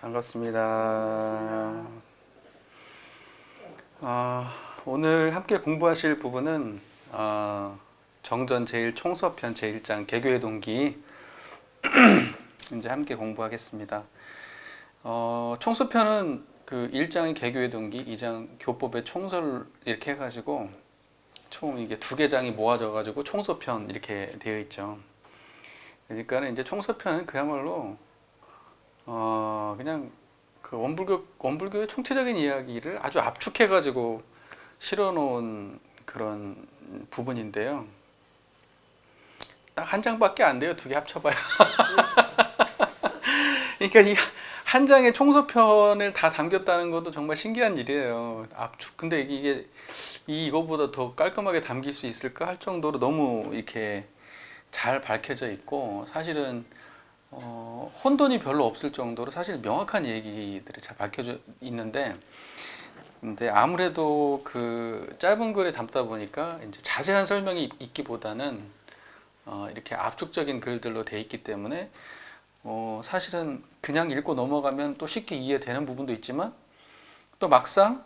반갑습니다. 오늘 함께 공부하실 부분은 정전 제1총서편 제1장 개교의 동기 이제 함께 공부하겠습니다. 총서편은 그 1장의 개교의 동기, 2장 교법의 총설 이렇게 해가지고 총 이게 두 개 장이 모아져 가지고 총서편 이렇게 되어 있죠. 그러니까 이제 총서편은 그야말로 그냥 그 원불교의 총체적인 이야기를 아주 압축해가지고 실어놓은 그런 부분인데요. 딱 한 장밖에 안 돼요. 두 개 합쳐봐야. 그러니까 이 한 장의 총서편을 다 담겼다는 것도 정말 신기한 일이에요. 압축. 근데 이게 이거보다 더 깔끔하게 담길 수 있을까 할 정도로 너무 이렇게 잘 밝혀져 있고 사실은 혼돈이 별로 없을 정도로 사실 명확한 얘기들이 잘 밝혀져 있는데, 근데 아무래도 그 짧은 글에 담다 보니까 이제 자세한 설명이 있기보다는 이렇게 압축적인 글들로 돼 있기 때문에 사실은 그냥 읽고 넘어가면 또 쉽게 이해되는 부분도 있지만 또 막상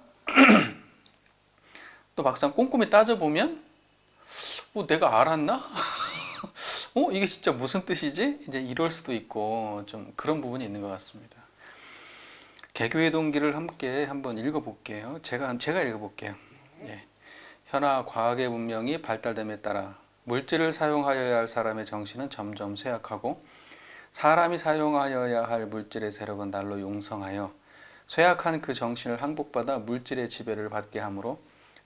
꼼꼼히 따져보면 내가 알았나? 이게 진짜 무슨 뜻이지? 이제 이럴 수도 있고 좀 그런 부분이 있는 것 같습니다. 개교의 동기를 함께 한번 읽어볼게요. 제가 읽어볼게요. 예. 현아 과학의 문명이 발달됨에 따라 물질을 사용하여야 할 사람의 정신은 점점 쇠약하고 사람이 사용하여야 할 물질의 세력은 날로 용성하여 쇠약한 그 정신을 항복받아 물질의 지배를 받게 하므로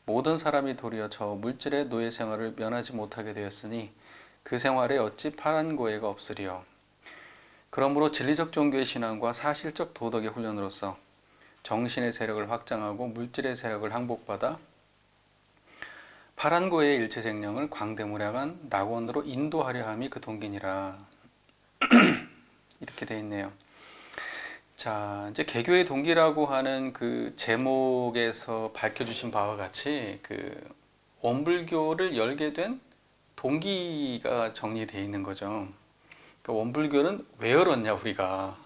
모든 사람이 도리어 저 물질의 노예 생활을 면하지 못하게 되었으니 그 생활에 어찌 파란 고해가 없으리요. 그러므로 진리적 종교의 신앙과 사실적 도덕의 훈련으로서 정신의 세력을 확장하고 물질의 세력을 항복받아 파란 고해의 일체생령을 광대무량한 낙원으로 인도하려 함이 그 동기니라. 이렇게 돼 있네요. 자, 이제 개교의 동기라고 하는 그 제목에서 밝혀주신 바와 같이 그 원불교를 열게 된 동기가 정리되어 있는 거죠. 그러니까 원불교는 왜 열었냐 우리가.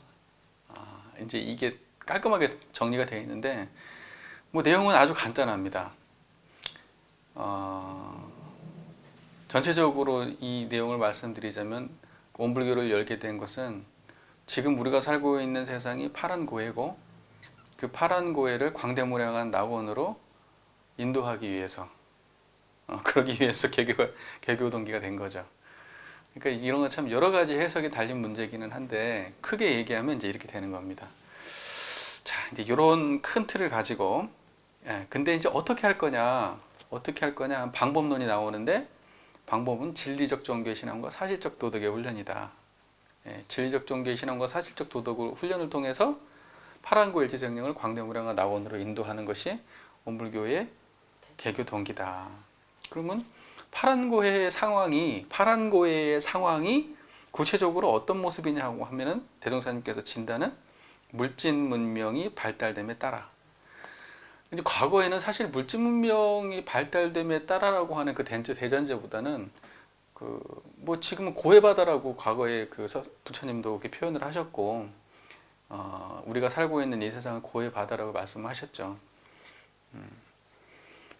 이제 이게 깔끔하게 정리가 되어 있는데 뭐 내용은 아주 간단합니다. 전체적으로 이 내용을 말씀드리자면 원불교를 열게 된 것은 지금 우리가 살고 있는 세상이 파란 고해고 그 파란 고해를 광대무량한 낙원으로 인도하기 위해서 그러기 위해서 개교 동기가 된 거죠. 그러니까 이런 건 참 여러 가지 해석이 달린 문제기는 한데 크게 얘기하면 이제 이렇게 되는 겁니다. 자, 이제 이런 큰 틀을 가지고 근데 이제 어떻게 할 거냐 방법론이 나오는데 방법은 진리적 종교의 신앙과 사실적 도덕의 훈련이다. 진리적 종교의 신앙과 사실적 도덕 훈련을 통해서 파란고 일체정령을 광대무량한 낙원으로 인도하는 것이 원불교의 개교 동기다. 그러면 파란고해의 상황이 구체적으로 어떤 모습이냐고 하면은 대종사님께서 진단은 물질 문명이 발달됨에 따라. 이제 과거에는 사실 물질 문명이 발달됨에 따라라고 하는 그 대전제보다는 뭐 지금은 고해바다라고 과거에 그 부처님도 그렇게 표현을 하셨고 우리가 살고 있는 이 세상을 고해바다라고 말씀하셨죠.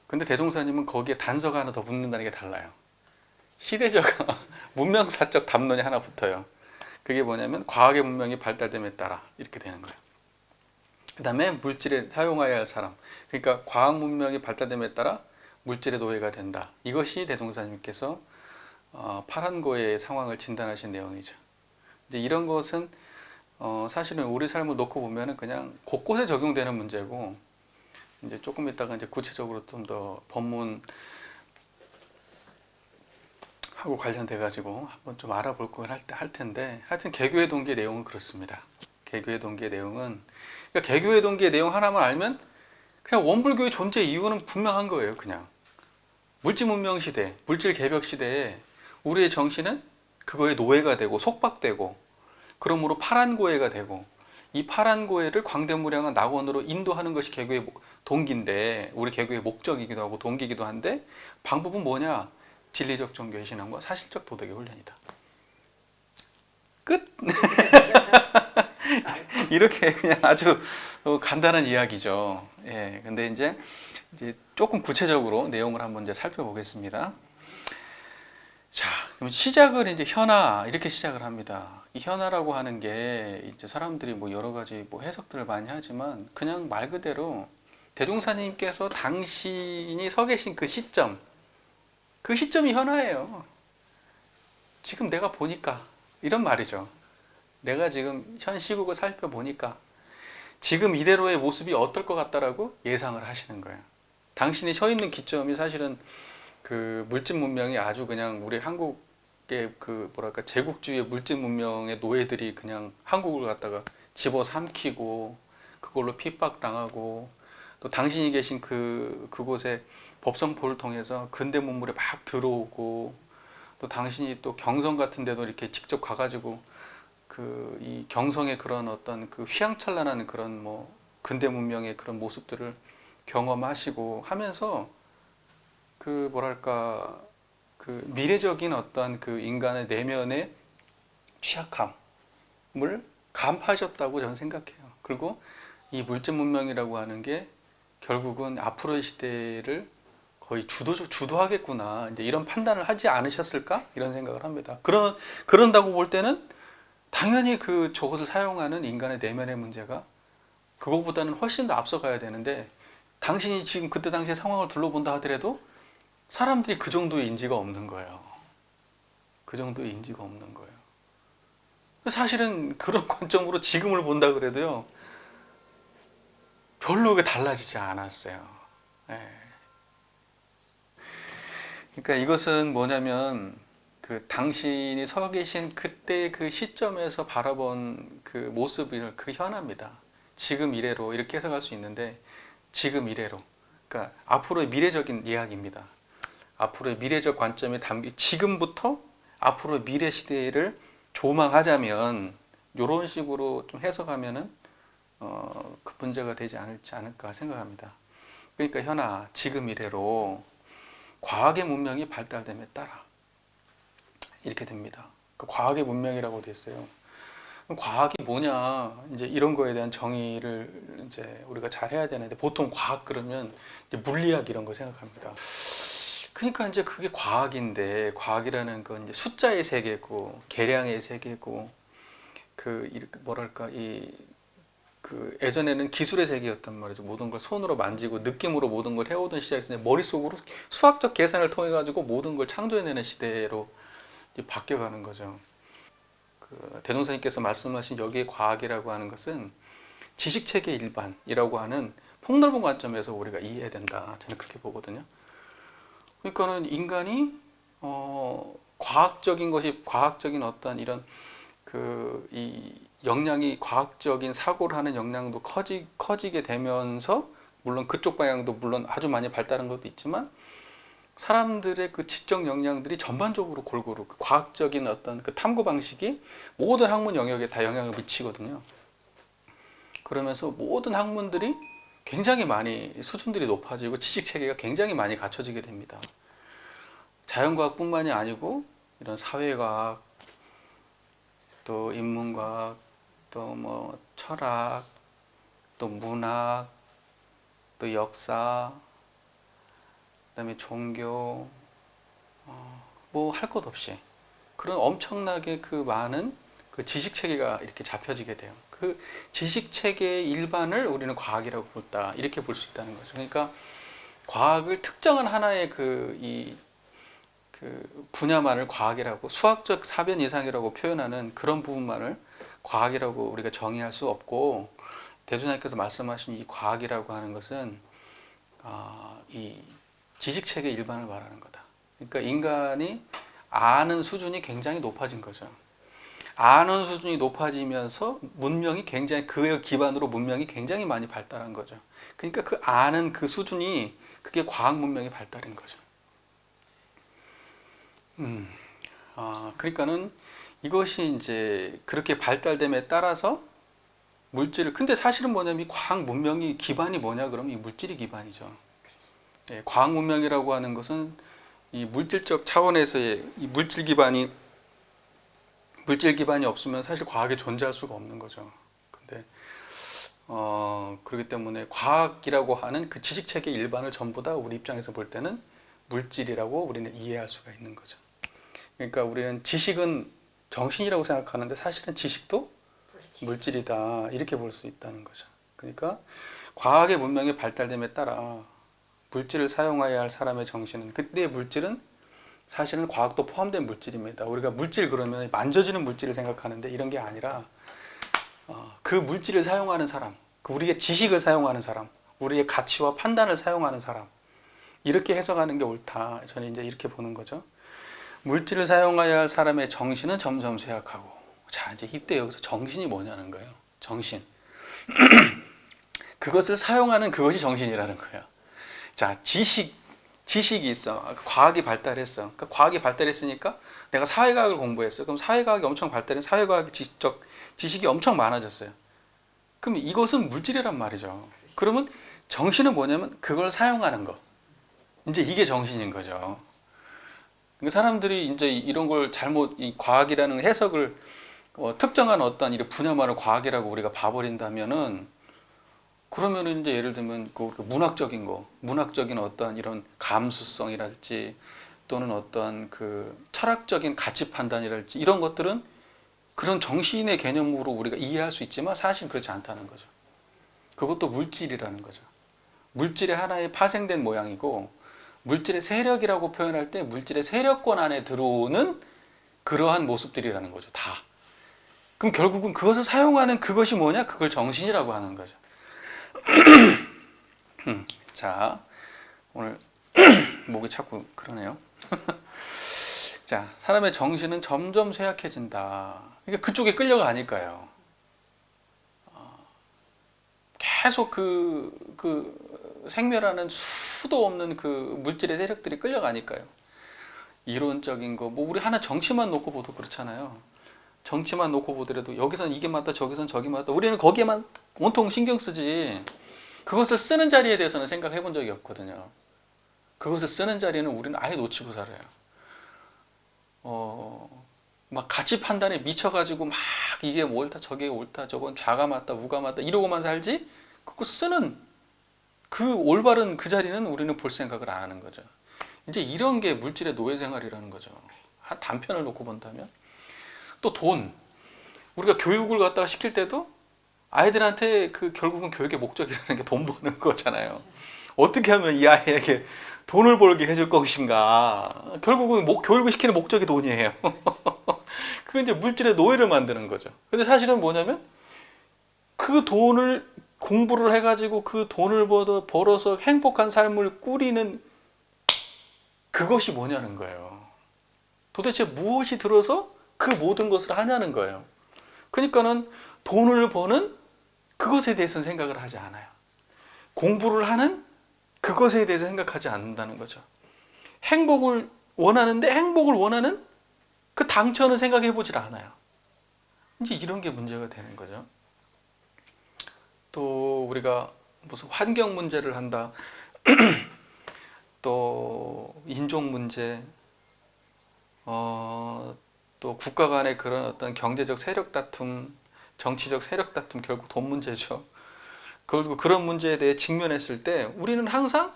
근데 대종사님은 거기에 단서가 하나 더 붙는다는 게 달라요. 시대적 문명사적 담론이 하나 붙어요. 그게 뭐냐면 과학의 문명이 발달됨에 따라 이렇게 되는 거예요. 그 다음에 물질에 사용해야 할 사람, 그러니까 과학 문명이 발달됨에 따라 물질의 노예가 된다. 이것이 대종사님께서 파란고의 상황을 진단하신 내용이죠. 이제 이런 것은 사실은 우리 삶을 놓고 보면은 그냥 곳곳에 적용되는 문제고, 이제 조금 있다가 이제 구체적으로 좀 더 법문하고 관련돼 가지고 한번 좀 알아볼 걸 할 텐데, 하여튼 개교의 동기의 내용은 그렇습니다. 개교의 동기의 내용은, 그러니까 개교의 동기의 내용 하나만 알면 그냥 원불교의 존재 이유는 분명한 거예요. 그냥 물질 문명 시대, 물질 개벽 시대에 우리의 정신은 그거에 노예가 되고 속박되고, 그러므로 파란 고해가 되고, 이 파란 고해를 광대무량한 낙원으로 인도하는 것이 개교의 동기인데, 우리 개교의 목적이기도 하고 동기이기도 한데, 방법은 뭐냐? 진리적 종교의 신앙과 사실적 도덕의 훈련이다. 끝. 이렇게 그냥 아주 간단한 이야기죠. 예, 근데 이제 조금 구체적으로 내용을 한번 이제 살펴보겠습니다. 자, 그럼 시작을 이제 현아 이렇게 시작을 합니다. 이 현아라고 하는 게 이제 사람들이 뭐 여러 가지 뭐 해석들을 많이 하지만 그냥 말 그대로 대종사님께서 당신이 서 계신 그 시점, 그 시점이 현아예요. 지금 내가 보니까 이런 말이죠. 내가 지금 현 시국을 살펴보니까 지금 이대로의 모습이 어떨 것 같다라고 예상을 하시는 거예요. 당신이 서 있는 기점이 사실은 그 물질 문명이 아주 그냥 우리 한국의 그 뭐랄까 제국주의 물질 문명의 노예들이 그냥 한국을 갖다가 집어삼키고 그걸로 핍박당하고 또 당신이 계신 그곳에 법성포를 통해서 근대 문물에 막 들어오고 또 당신이 또 경성 같은 데도 이렇게 직접 가가지고 그 이 경성의 그런 어떤 그 휘황찬란한 그런 뭐 근대 문명의 그런 모습들을 경험하시고 하면서 그 뭐랄까 그 미래적인 어떤 그 인간의 내면의 취약함을 간파하셨다고 저는 생각해요. 그리고 이 물질 문명이라고 하는 게 결국은 앞으로의 시대를 거의 주도하겠구나. 이제 이런 판단을 하지 않으셨을까? 이런 생각을 합니다. 그런다고 볼 때는 당연히 저것을 사용하는 인간의 내면의 문제가 그거보다는 훨씬 더 앞서가야 되는데 당신이 지금 그때 당시의 상황을 둘러본다 하더라도 사람들이 그 정도의 인지가 없는 거예요. 그 정도의 인지가 없는 거예요. 사실은 그런 관점으로 지금을 본다 그래도요, 별로 달라지지 않았어요. 예. 그러니까 이것은 뭐냐면 그 당신이 서 계신 그때 그 시점에서 바라본 그 모습을 그 현아입니다. 지금 이래로 이렇게 해석할 수 있는데 지금 이래로. 그러니까 앞으로의 미래적인 이야기입니다. 앞으로의 미래적 관점이 담긴 지금부터 앞으로의 미래 시대를 조망하자면 이런 식으로 좀 해석하면은 그 문제가 되지 않을까 생각합니다. 그러니까 현아 지금 이래로 과학의 문명이 발달됨에 따라 이렇게 됩니다. 그 과학의 문명이라고 됐어요. 과학이 뭐냐 이제 이런 거에 대한 정의를 이제 우리가 잘 해야 되는데 보통 과학 그러면 이제 물리학 이런 거 생각합니다. 그러니까 이제 그게 과학인데 과학이라는 건 이제 숫자의 세계고 계량의 세계고 뭐랄까 그 예전에는 기술의 세계였단 말이죠. 모든 걸 손으로 만지고 느낌으로 모든 걸 해오던 시대에서 머릿속으로 수학적 계산을 통해 가지고 모든 걸 창조해내는 시대로 이제 바뀌어가는 거죠. 대종사님께서 말씀하신 여기의 과학이라고 하는 것은 지식체계 일반이라고 하는 폭넓은 관점에서 우리가 이해해야 된다. 저는 그렇게 보거든요. 그러니까는 인간이 과학적인 어떤 이런 이 역량이 과학적인 사고를 하는 역량도 커지게 되면서 물론 그쪽 방향도 물론 아주 많이 발달한 것도 있지만 사람들의 그 지적 역량들이 전반적으로 골고루 그 과학적인 어떤 그 탐구 방식이 모든 학문 영역에 다 영향을 미치거든요. 그러면서 모든 학문들이 굉장히 많이 수준들이 높아지고 지식 체계가 굉장히 많이 갖춰지게 됩니다. 자연과학뿐만이 아니고 이런 사회과학, 또 인문과학, 또 뭐 철학, 또 문학, 또 역사, 그다음에 종교, 뭐 할 것 없이 그런 엄청나게 그 많은 그 지식 체계가 이렇게 잡혀지게 돼요. 그 지식 체계의 일반을 우리는 과학이라고 볼다 이렇게 볼 수 있다는 거죠. 그러니까 과학을 특정한 하나의 그 분야만을 과학이라고 수학적 사변 이상이라고 표현하는 그런 부분만을 과학이라고 우리가 정의할 수 없고 대주님께서 말씀하신 이 과학이라고 하는 것은 이 지식체계 일반을 말하는 거다. 그러니까 인간이 아는 수준이 굉장히 높아진 거죠. 아는 수준이 높아지면서 문명이 굉장히 그에 기반으로 문명이 굉장히 많이 발달한 거죠. 그러니까 그 아는 그 수준이 그게 과학 문명이 발달인 거죠. 그러니까는 이것이 이제 그렇게 발달됨에 따라서 근데 사실은 뭐냐면 이 과학 문명이 기반이 뭐냐 그러면 이 물질이 기반이죠. 예, 과학 문명이라고 하는 것은 이 물질적 차원에서의 이 물질 기반이 없으면 사실 과학이 존재할 수가 없는 거죠. 그렇기 때문에 과학이라고 하는 그 지식 체계 일반을 전부 다 우리 입장에서 볼 때는 물질이라고 우리는 이해할 수가 있는 거죠. 그러니까 우리는 지식은 정신이라고 생각하는데 사실은 지식도 물질이다 이렇게 볼 수 있다는 거죠. 그러니까 과학의 문명이 발달됨에 따라 물질을 사용해야 할 사람의 정신은, 그때의 물질은 사실은 과학도 포함된 물질입니다. 우리가 물질 그러면 만져지는 물질을 생각하는데 이런 게 아니라 그 물질을 사용하는 사람, 그 우리의 지식을 사용하는 사람, 우리의 가치와 판단을 사용하는 사람, 이렇게 해석하는 게 옳다. 저는 이제 이렇게 보는 거죠. 물질을 사용해야 할 사람의 정신은 점점 쇠약하고, 자 이제 이때 여기서 정신이 뭐냐는 거예요. 정신. 그것을 사용하는 그것이 정신이라는 거예요. 자, 지식이 있어. 과학이 발달했어. 그러니까 과학이 발달했으니까 내가 사회과학을 공부했어. 그럼 사회과학이 엄청 발달해. 사회과학 지식이 엄청 많아졌어요. 그럼 이것은 물질이란 말이죠. 그러면 정신은 뭐냐면 그걸 사용하는 거. 이제 이게 정신인 거죠. 그러니까 사람들이 이제 이런 걸 잘못, 이 과학이라는 해석을 특정한 어떤 이 분야만을 과학이라고 우리가 봐버린다면은, 그러면은 이제 예를 들면 그 문학적인 거, 문학적인 어떤 이런 감수성이랄지 또는 어떤 그 철학적인 가치 판단이랄지 이런 것들은 그런 정신의 개념으로 우리가 이해할 수 있지만 사실 그렇지 않다는 거죠. 그것도 물질이라는 거죠. 물질의 하나의 파생된 모양이고, 물질의 세력이라고 표현할 때 물질의 세력권 안에 들어오는 그러한 모습들이라는 거죠. 다. 그럼 결국은 그것을 사용하는 그것이 뭐냐? 그걸 정신이라고 하는 거죠. 자, 오늘 목이 자꾸 그러네요. 자, 사람의 정신은 점점 쇠약해진다. 그러니까 그쪽에 끌려가니까요. 계속 그 생멸하는 수도 없는 그 물질의 세력들이 끌려가니까요. 이론적인 거, 뭐 우리 하나 정치만 놓고 보도 그렇잖아요. 정치만 놓고 보더라도 여기선 이게 맞다, 저기선 저기 맞다. 우리는 거기에만 온통 신경 쓰지 그것을 쓰는 자리에 대해서는 생각해 본 적이 없거든요. 그것을 쓰는 자리는 우리는 아예 놓치고 살아요. 막 가치 판단에 미쳐가지고 막 이게 옳다, 저게 옳다, 저건 좌가 맞다, 우가 맞다 이러고만 살지 그거 쓰는 그 올바른 그 자리는 우리는 볼 생각을 안 하는 거죠. 이제 이런 게 물질의 노예 생활이라는 거죠. 한 단편을 놓고 본다면 또 돈. 우리가 교육을 갖다가 시킬 때도 아이들한테 그 결국은 교육의 목적이라는 게 돈 버는 거잖아요. 어떻게 하면 이 아이에게 돈을 벌게 해줄 것인가. 결국은 교육을 시키는 목적이 돈이에요. 그게 이제 물질의 노예를 만드는 거죠. 근데 사실은 뭐냐면 그 돈을 공부를 해가지고 그 돈을 벌어서 행복한 삶을 꾸리는 그것이 뭐냐는 거예요. 도대체 무엇이 들어서 그 모든 것을 하냐는 거예요. 그러니까는 돈을 버는 그것에 대해서는 생각을 하지 않아요. 공부를 하는 그것에 대해서 생각하지 않는다는 거죠. 행복을 원하는데 행복을 원하는 그 당처는 생각해 보질 않아요. 이제 이런 게 문제가 되는 거죠. 또 우리가 무슨 환경 문제를 한다. 또 인종 문제, 또 국가 간의 그런 어떤 경제적 세력 다툼, 정치적 세력 다툼, 결국 돈 문제죠. 그리고 그런 문제에 대해 직면했을 때 우리는 항상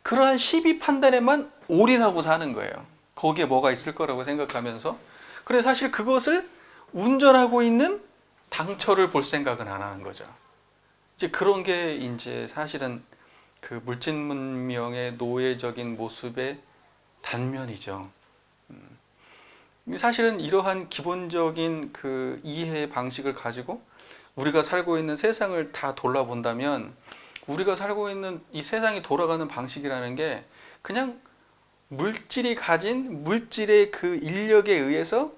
그러한 시비 판단에만 올인하고 사는 거예요. 거기에 뭐가 있을 거라고 생각하면서. 그래서 사실 그것을 운전하고 있는 당처를 볼 생각은 안 하는 거죠. 이제 그런 게 이제 사실은 그 물질 문명의 노예적인 모습의 단면이죠. 사실은 이러한 기본적인 그 이해 방식을 가지고 우리가 살고 있는 세상을 다 돌아본다면 우리가 살고 있는 이 세상이 돌아가는 방식이라는 게 그냥 물질이 가진 물질의 그 인력에 의해서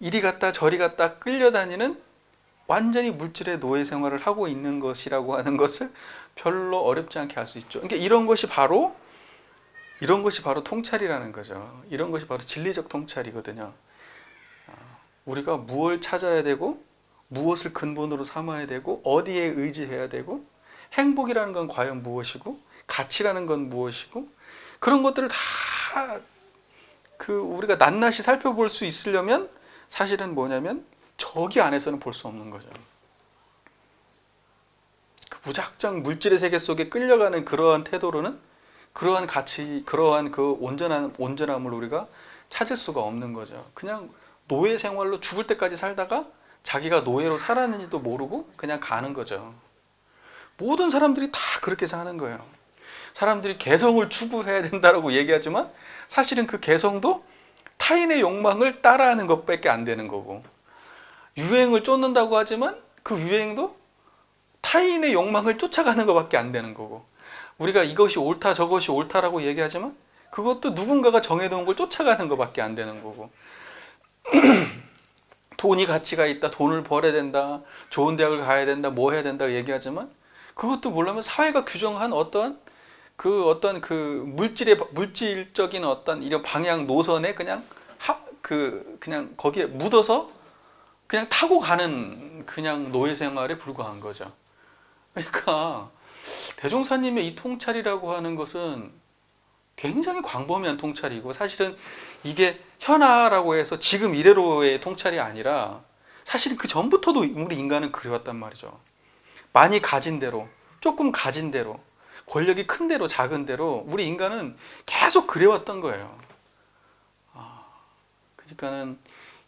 이리 갔다 저리 갔다 끌려다니는 완전히 물질의 노예 생활을 하고 있는 것이라고 하는 것을 별로 어렵지 않게 알 수 있죠. 그러니까 이런 것이 바로 통찰이라는 거죠. 이런 것이 바로 진리적 통찰이거든요. 우리가 무엇을 찾아야 되고 무엇을 근본으로 삼아야 되고 어디에 의지해야 되고 행복이라는 건 과연 무엇이고 가치라는 건 무엇이고 그런 것들을 다 그 우리가 낱낱이 살펴볼 수 있으려면 사실은 뭐냐면 저기 안에서는 볼 수 없는 거죠. 무작정 물질의 세계 속에 끌려가는 그러한 태도로는 그러한 가치, 그러한 그 온전함을 우리가 찾을 수가 없는 거죠. 그냥 노예 생활로 죽을 때까지 살다가 자기가 노예로 살았는지도 모르고 그냥 가는 거죠. 모든 사람들이 다 그렇게 사는 거예요. 사람들이 개성을 추구해야 된다고 얘기하지만 사실은 그 개성도 타인의 욕망을 따라하는 것밖에 안 되는 거고, 유행을 쫓는다고 하지만 그 유행도 타인의 욕망을 쫓아가는 것밖에 안 되는 거고, 우리가 이것이 옳다 저것이 옳다라고 얘기하지만 그것도 누군가가 정해놓은 걸 쫓아가는 것밖에 안 되는 거고, 돈이 가치가 있다, 돈을 벌어야 된다, 좋은 대학을 가야 된다, 뭐 해야 된다 얘기하지만 그것도 뭐냐면 사회가 규정한 어떤 물질적인 어떤 이런 방향 노선에 그냥 그냥 거기에 묻어서 그냥 타고 가는 그냥 노예 생활에 불과한 거죠. 그러니까 대종사님의 이 통찰이라고 하는 것은 굉장히 광범위한 통찰이고, 사실은 이게 현아라고 해서 지금 이래로의 통찰이 아니라 사실은 그 전부터도 우리 인간은 그래왔단 말이죠. 많이 가진 대로, 조금 가진 대로, 권력이 큰 대로 작은 대로 우리 인간은 계속 그래왔던 거예요. 그러니까는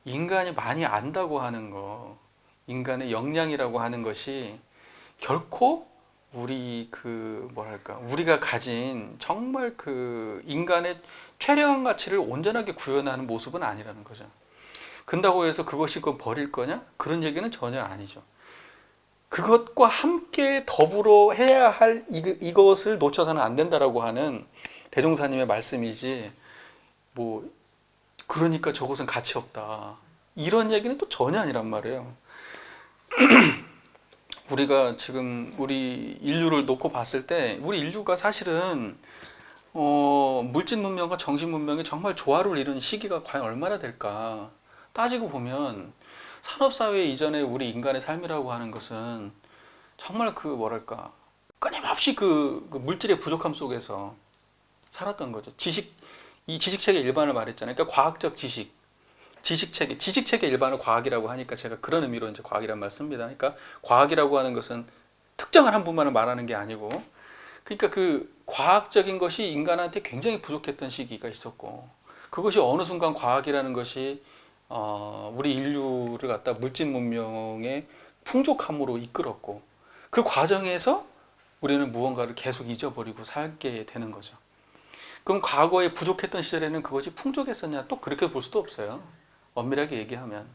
인간이 많이 안다고 하는 거, 인간의 역량이라고 하는 것이 결코 우리 우리가 가진 정말 그 인간의 최대한 가치를 온전하게 구현하는 모습은 아니라는 거죠. 근다고 해서 그것이 버릴 거냐? 그런 얘기는 전혀 아니죠. 그것과 함께 더불어 해야 할 이것을 놓쳐서는 안 된다라고 하는 대종사님의 말씀이지, 뭐 그러니까 저것은 가치 없다, 이런 얘기는 또 전혀 아니란 말이에요. 우리가 지금 우리 인류를 놓고 봤을 때 우리 인류가 사실은 물질 문명과 정신 문명이 정말 조화를 이룬 시기가 과연 얼마나 될까 따지고 보면, 산업사회 이전에 우리 인간의 삶이라고 하는 것은 정말 끊임없이 그 물질의 부족함 속에서 살았던 거죠. 이 지식체계 일반을 말했잖아요. 그러니까 과학적 지식체계 일반을 과학이라고 하니까 제가 그런 의미로 이제 과학이란 말 씁니다. 그러니까 과학이라고 하는 것은 특정한 한 분만을 말하는 게 아니고, 그러니까 그 과학적인 것이 인간한테 굉장히 부족했던 시기가 있었고, 그것이 어느 순간 과학이라는 것이 우리 인류를 갖다 물질 문명의 풍족함으로 이끌었고, 그 과정에서 우리는 무언가를 계속 잊어버리고 살게 되는 거죠. 그럼 과거에 부족했던 시절에는 그것이 풍족했었냐? 또 그렇게 볼 수도 없어요. 엄밀하게 얘기하면.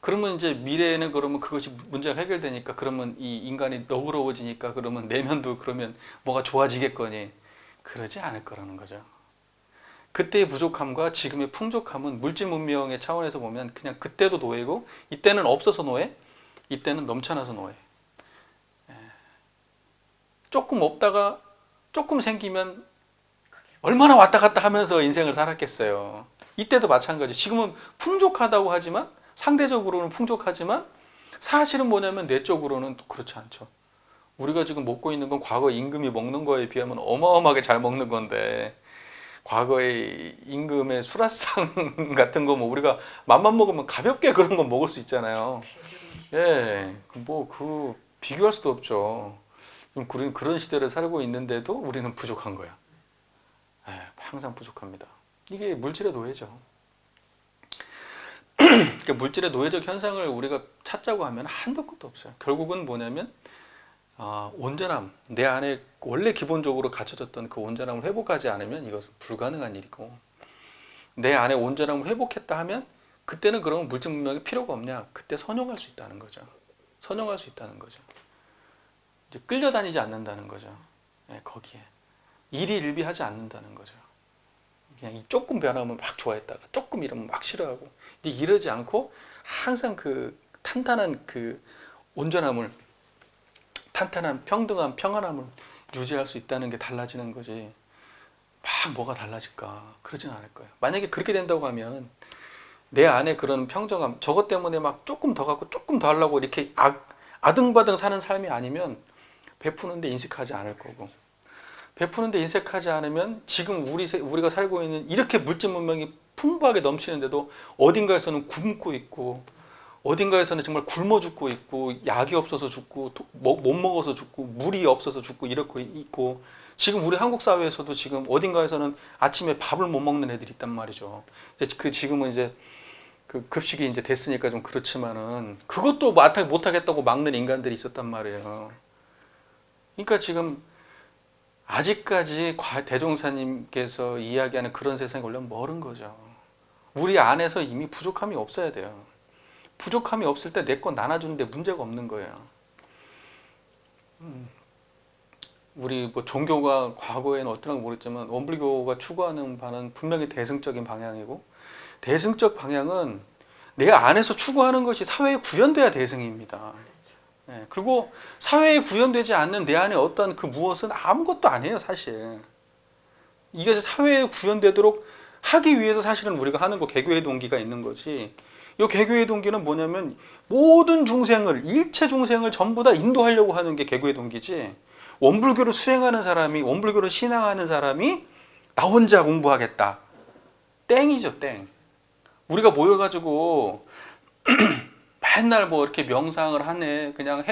그러면 이제 미래에는 그러면 그것이 문제가 해결되니까, 그러면 이 인간이 너그러워지니까 그러면 내면도 그러면 뭐가 좋아지겠거니? 그러지 않을 거라는 거죠. 그때의 부족함과 지금의 풍족함은 물질 문명의 차원에서 보면 그냥 그때도 노예고, 이때는 없어서 노예, 이때는 넘쳐나서 노예. 조금 없다가 조금 생기면 얼마나 왔다 갔다 하면서 인생을 살았겠어요. 이때도 마찬가지. 지금은 풍족하다고 하지만, 상대적으로는 풍족하지만 사실은 뭐냐면 내적으로는 그렇지 않죠. 우리가 지금 먹고 있는 건 과거 임금이 먹는 거에 비하면 어마어마하게 잘 먹는 건데, 과거의 임금의 수라상 같은 거 뭐 우리가 맘만 먹으면 가볍게 그런 건 먹을 수 있잖아요. 예, 비교할 수도 없죠. 그런 시대를 살고 있는데도 우리는 부족한 거야. 항상 부족합니다. 이게 물질의 노예죠. 그러니까 물질의 노예적 현상을 우리가 찾자고 하면 한도 끝도 없어요. 결국은 뭐냐면 온전함, 내 안에 원래 기본적으로 갖춰졌던 그 온전함을 회복하지 않으면 이것은 불가능한 일이고, 내 안에 온전함을 회복했다 하면 그때는 그러면 물질 문명이 필요가 없냐? 그때 선용할 수 있다는 거죠. 선용할 수 있다는 거죠. 이제 끌려다니지 않는다는 거죠. 거기에 일희일비하지 않는다는 거죠. 그냥 조금 변하면 막 좋아했다가 조금 이러면 막 싫어하고, 이러지 않고 항상 그 탄탄한 그 온전함을, 탄탄한 평등한 평안함을 유지할 수 있다는 게 달라지는 거지, 막 뭐가 달라질까? 그러진 않을 거예요. 만약에 그렇게 된다고 하면 내 안에 그런 평정함, 저것 때문에 막 조금 더 갖고 조금 더 하려고 이렇게 아등바등 사는 삶이 아니면 베푸는데 인색하지 않을 거고, 베푸는데 인색하지 않으면 지금 우리가 살고 있는 이렇게 물질 문명이 풍부하게 넘치는데도 어딘가에서는 굶고 있고, 어딘가에서는 정말 굶어 죽고 있고, 약이 없어서 죽고, 못 먹어서 죽고, 물이 없어서 죽고 이렇게 있고, 지금 우리 한국 사회에서도 지금 어딘가에서는 아침에 밥을 못 먹는 애들이 있단 말이죠. 이제 지금은 이제 그 급식이 이제 됐으니까 좀 그렇지만은 그것도 못 하겠다고 막는 인간들이 있었단 말이에요. 그러니까 지금 아직까지 대종사님께서 이야기하는 그런 세상이 원래 멀은 거죠. 우리 안에서 이미 부족함이 없어야 돼요. 부족함이 없을 때 내 거 나눠주는데 문제가 없는 거예요. 우리 뭐 종교가 과거에는 어떠나 모르겠지만 원불교가 추구하는 바는 분명히 대승적인 방향이고, 대승적 방향은 내 안에서 추구하는 것이 사회에 구현돼야 대승입니다. 네, 그리고 사회에 구현되지 않는 내 안에 어떤 그 무엇은 아무것도 아니에요, 사실. 이것이 사회에 구현되도록 하기 위해서 사실은 우리가 하는 거 개교의 동기가 있는 거지. 이 개교의 동기는 뭐냐면 모든 중생을, 일체 중생을 전부 다 인도하려고 하는 게 개교의 동기지. 원불교를 수행하는 사람이, 원불교를 신앙하는 사람이 나 혼자 공부하겠다, 땡이죠, 땡. 우리가 모여가지고 맨날 뭐 이렇게 명상을 하네, 그냥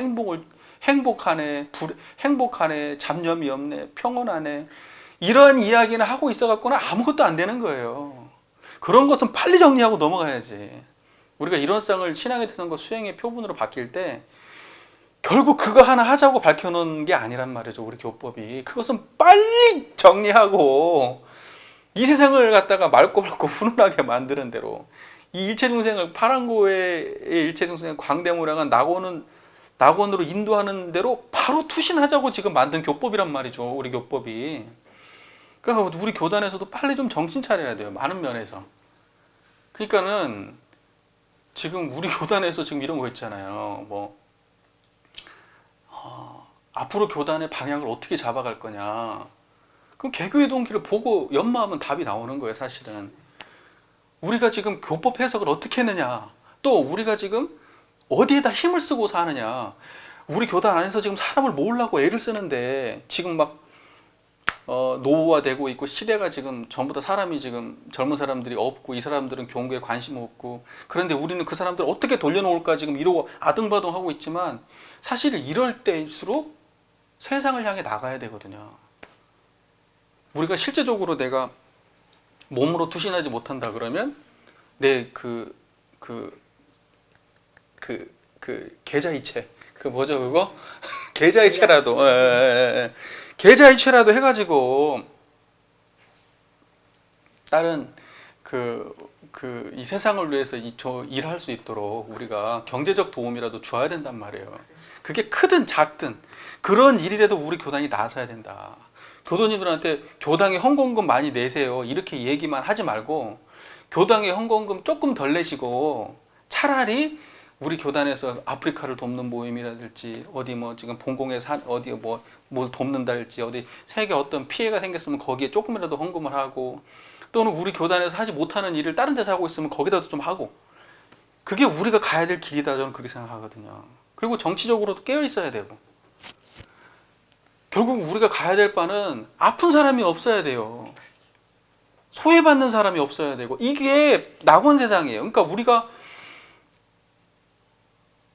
행복하네, 행복하네, 잡념이 없네, 평온하네, 이런 이야기는 하고 있어갖고는 아무것도 안 되는 거예요. 그런 것은 빨리 정리하고 넘어가야지. 우리가 이런 쌍을 신앙에 드는 거 수행의 표본으로 바뀔 때 결국 그거 하나 하자고 밝혀놓은 게 아니란 말이죠, 우리 교법이. 그것은 빨리 정리하고 이 세상을 갖다가 맑고 훈훈하게 만드는 대로, 이 일체중생을, 파란고의 일체중생을 광대무량한 낙원으로 인도하는 대로 바로 투신하자고 지금 만든 교법이란 말이죠, 우리 교법이. 그러니까 우리 교단에서도 빨리 좀 정신 차려야 돼요, 많은 면에서. 그러니까는 지금 우리 교단에서 지금 이런 거 있잖아요. 앞으로 교단의 방향을 어떻게 잡아갈 거냐. 그럼 개교의 동기를 보고 연마하면 답이 나오는 거예요, 사실은. 우리가 지금 교법 해석을 어떻게 했느냐, 또 우리가 지금 어디에다 힘을 쓰고 사느냐. 우리 교단 안에서 지금 사람을 모으려고 애를 쓰는데 지금 막 노후화되고 있고, 시대가 지금 전부 다 사람이 지금 젊은 사람들이 없고, 이 사람들은 교훈에 관심 없고, 그런데 우리는 그 사람들을 어떻게 돌려놓을까 지금 이러고 아등바등하고 있지만, 사실 이럴 때일수록 세상을 향해 나가야 되거든요. 우리가 실제적으로 내가 몸으로 투신하지 못한다 그러면 내 계좌이체, 그 뭐죠 그거? 계좌이체라도, 계좌이체라도 해가지고 다른 이 세상을 위해서 일할 수 있도록 우리가 경제적 도움이라도 줘야 된단 말이에요. 그게 크든 작든 그런 일이라도 우리 교단이 나서야 된다. 교도님들한테 교당에 헌금금 많이 내세요, 이렇게 얘기만 하지 말고, 교당에 헌금금 조금 덜 내시고 차라리 우리 교단에서 아프리카를 돕는 모임이라든지, 어디 뭐 지금 봉공에 어디 뭘 돕는다든지, 어디 세계 어떤 피해가 생겼으면 거기에 조금이라도 헌금을 하고, 또는 우리 교단에서 하지 못하는 일을 다른 데서 하고 있으면 거기다도 좀 하고, 그게 우리가 가야 될 길이다, 저는 그렇게 생각하거든요. 그리고 정치적으로도 깨어 있어야 되고, 결국 우리가 가야 될 바는 아픈 사람이 없어야 돼요. 소외받는 사람이 없어야 되고, 이게 낙원 세상이에요. 그러니까 우리가,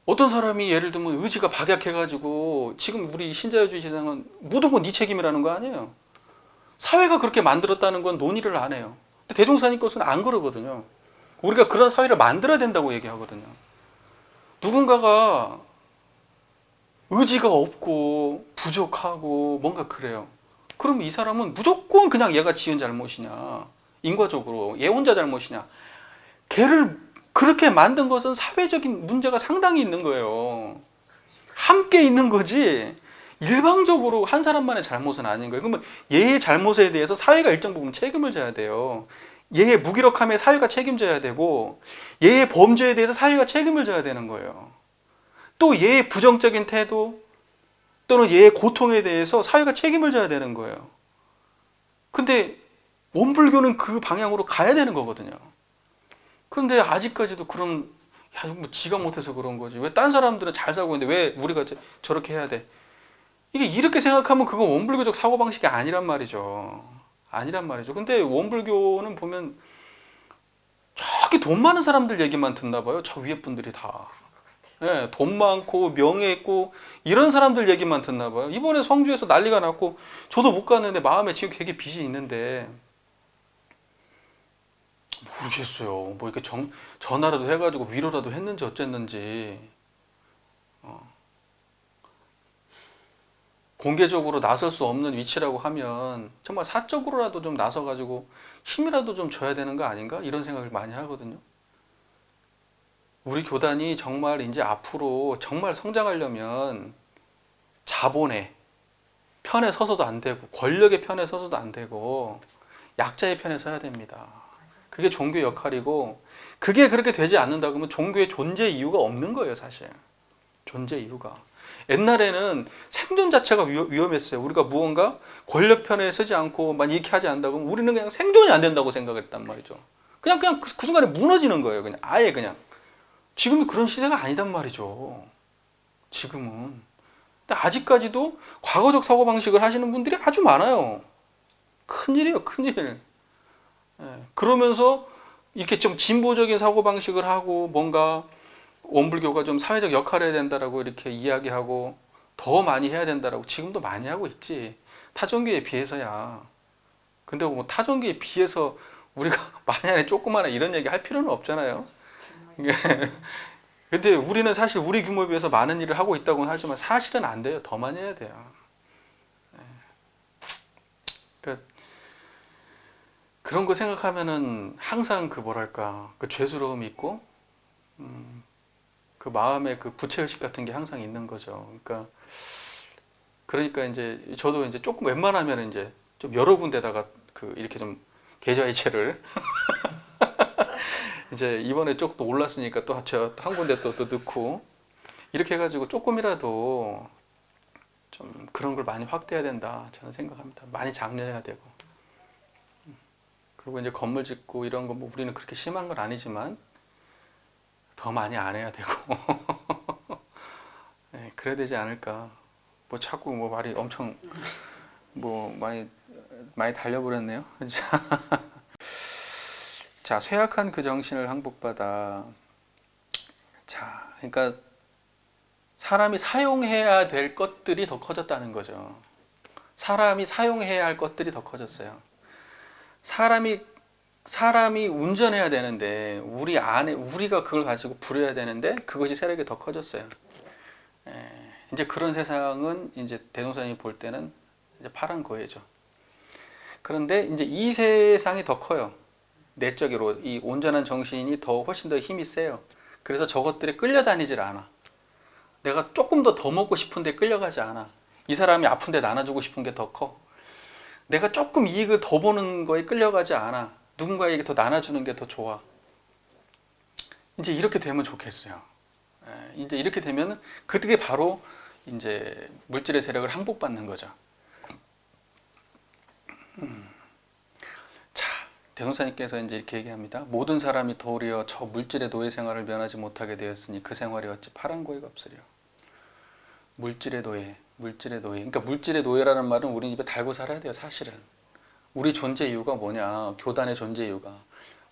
어떤 사람이 예를 들면 의지가 박약해가지고 지금 우리 신자유주의 세상은 모든 건 네 책임이라는 거 아니에요. 사회가 그렇게 만들었다는 건 논의를 안 해요. 근데 대종사님 것은 안 그러거든요. 우리가 그런 사회를 만들어야 된다고 얘기하거든요. 누군가가 의지가 없고 부족하고 뭔가 그래요. 그럼 이 사람은 무조건 그냥 얘가 지은 잘못이냐, 인과적으로 얘 혼자 잘못이냐. 걔를 그렇게 만든 것은 사회적인 문제가 상당히 있는 거예요. 함께 있는 거지 일방적으로 한 사람만의 잘못은 아닌 거예요. 그러면 얘의 잘못에 대해서 사회가 일정 부분 책임을 져야 돼요. 얘의 무기력함에 사회가 책임져야 되고, 얘의 범죄에 대해서 사회가 책임을 져야 되는 거예요. 또 얘의 부정적인 태도 또는 얘의 고통에 대해서 사회가 책임을 져야 되는 거예요. 근데 원불교는 그 방향으로 가야 되는 거거든요. 그런데 아직까지도 그런, 뭐 지가 못해서 그런 거지, 왜 딴 사람들은 잘 살고 있는데 왜 우리가 저렇게 해야 돼, 이게 이렇게 생각하면 그건 원불교적 사고방식이 아니란 말이죠. 근데 원불교는 보면 자기 돈 많은 사람들 얘기만 듣나 봐요. 저 위에 분들이 다. 예, 돈 많고 명예 있고 이런 사람들 얘기만 듣나 봐요. 이번에 성주에서 난리가 났고 저도 못 갔는데 마음에 지금 되게 빚이 있는데 모르겠어요. 뭐 이렇게 전화라도 해가지고 위로라도 했는지 어쨌는지 공개적으로 나설 수 없는 위치라고 하면 정말 사적으로라도 좀 나서가지고 힘이라도 좀 줘야 되는 거 아닌가? 이런 생각을 많이 하거든요. 우리 교단이 정말 이제 앞으로 정말 성장하려면 자본의 편에 서서도 안 되고 권력의 편에 서서도 안 되고 약자의 편에 서야 됩니다. 그게 종교의 역할이고 그게 그렇게 되지 않는다 그러면 종교의 존재 이유가 없는 거예요, 사실. 존재 이유가. 옛날에는 생존 자체가 위험했어요. 우리가 무언가 권력 편에 서지 않고 막 이렇게 하지 않는다고 하면 우리는 그냥 생존이 안 된다고 생각했단 말이죠. 그냥 그 순간에 무너지는 거예요. 그냥 아예 그냥. 지금이 그런 시대가 아니단 말이죠. 지금은. 근데 아직까지도 과거적 사고방식을 하시는 분들이 아주 많아요. 큰일이에요, 큰일. 예. 그러면서 이렇게 좀 진보적인 사고방식을 하고 뭔가 원불교가 좀 사회적 역할을 해야 된다라고 이렇게 이야기하고 더 많이 해야 된다라고 지금도 많이 하고 있지. 타종교에 비해서야. 근데 뭐 타종교에 비해서 우리가 만약에 조그마한 이런 얘기 할 필요는 없잖아요. 근데 우리는 사실 우리 규모에 비해서 많은 일을 하고 있다고는 하지만 사실은 안 돼요. 더 많이 해야 돼요. 그러니까 그런 거 생각하면은 항상 그 뭐랄까 그 죄스러움이 있고 그 마음에 그 부채의식 같은 게 항상 있는 거죠. 그러니까 이제 저도 이제 조금 웬만하면 이제 좀 여러 군데다가 그 이렇게 좀 계좌이체를 이제 이번에 조금 올랐으니까 또 한 군데 또 넣고 이렇게 해가지고 조금이라도 좀 그런 걸 많이 확대해야 된다 저는 생각합니다. 많이 장려해야 되고 그리고 이제 건물 짓고 이런 거 뭐 우리는 그렇게 심한 건 아니지만 더 많이 안 해야 되고 네, 그래야 되지 않을까. 뭐 자꾸 뭐 말이 엄청 뭐 많이 달려버렸네요. 자, 쇠약한 그 정신을 항복받아. 자, 그러니까 사람이 사용해야 될 것들이 더 커졌다는 거죠. 사람이 사용해야 할 것들이 더 커졌어요. 사람이 운전해야 되는데 우리가 그걸 가지고 부려야 되는데 그것이 세력이 더 커졌어요. 이제 그런 세상은 이제 대동사님이 볼 때는 이제 파란 고해죠. 그런데 이제 이 세상이 더 커요. 내적으로 이 온전한 정신이 훨씬 더 힘이 세요. 그래서 저것들에 끌려다니질 않아. 내가 조금 더 먹고 싶은데 끌려가지 않아. 이 사람이 아픈데 나눠주고 싶은 게 더 커. 내가 조금 이익을 더 보는 거에 끌려가지 않아. 누군가에게 더 나눠주는 게 더 좋아. 이제 이렇게 되면 좋겠어요. 이제 이렇게 되면 그게 바로 이제 물질의 세력을 항복받는 거죠. 자, 대종사님께서 이제 이렇게 얘기합니다. 모든 사람이 도리어 저 물질의 노예 생활을 면하지 못하게 되었으니 그 생활이 어찌 파란 고해가 없으려. 물질의 노예. 그러니까 물질의 노예라는 말은 우리 입에 달고 살아야 돼요. 사실은. 우리 존재 이유가 뭐냐? 교단의 존재 이유가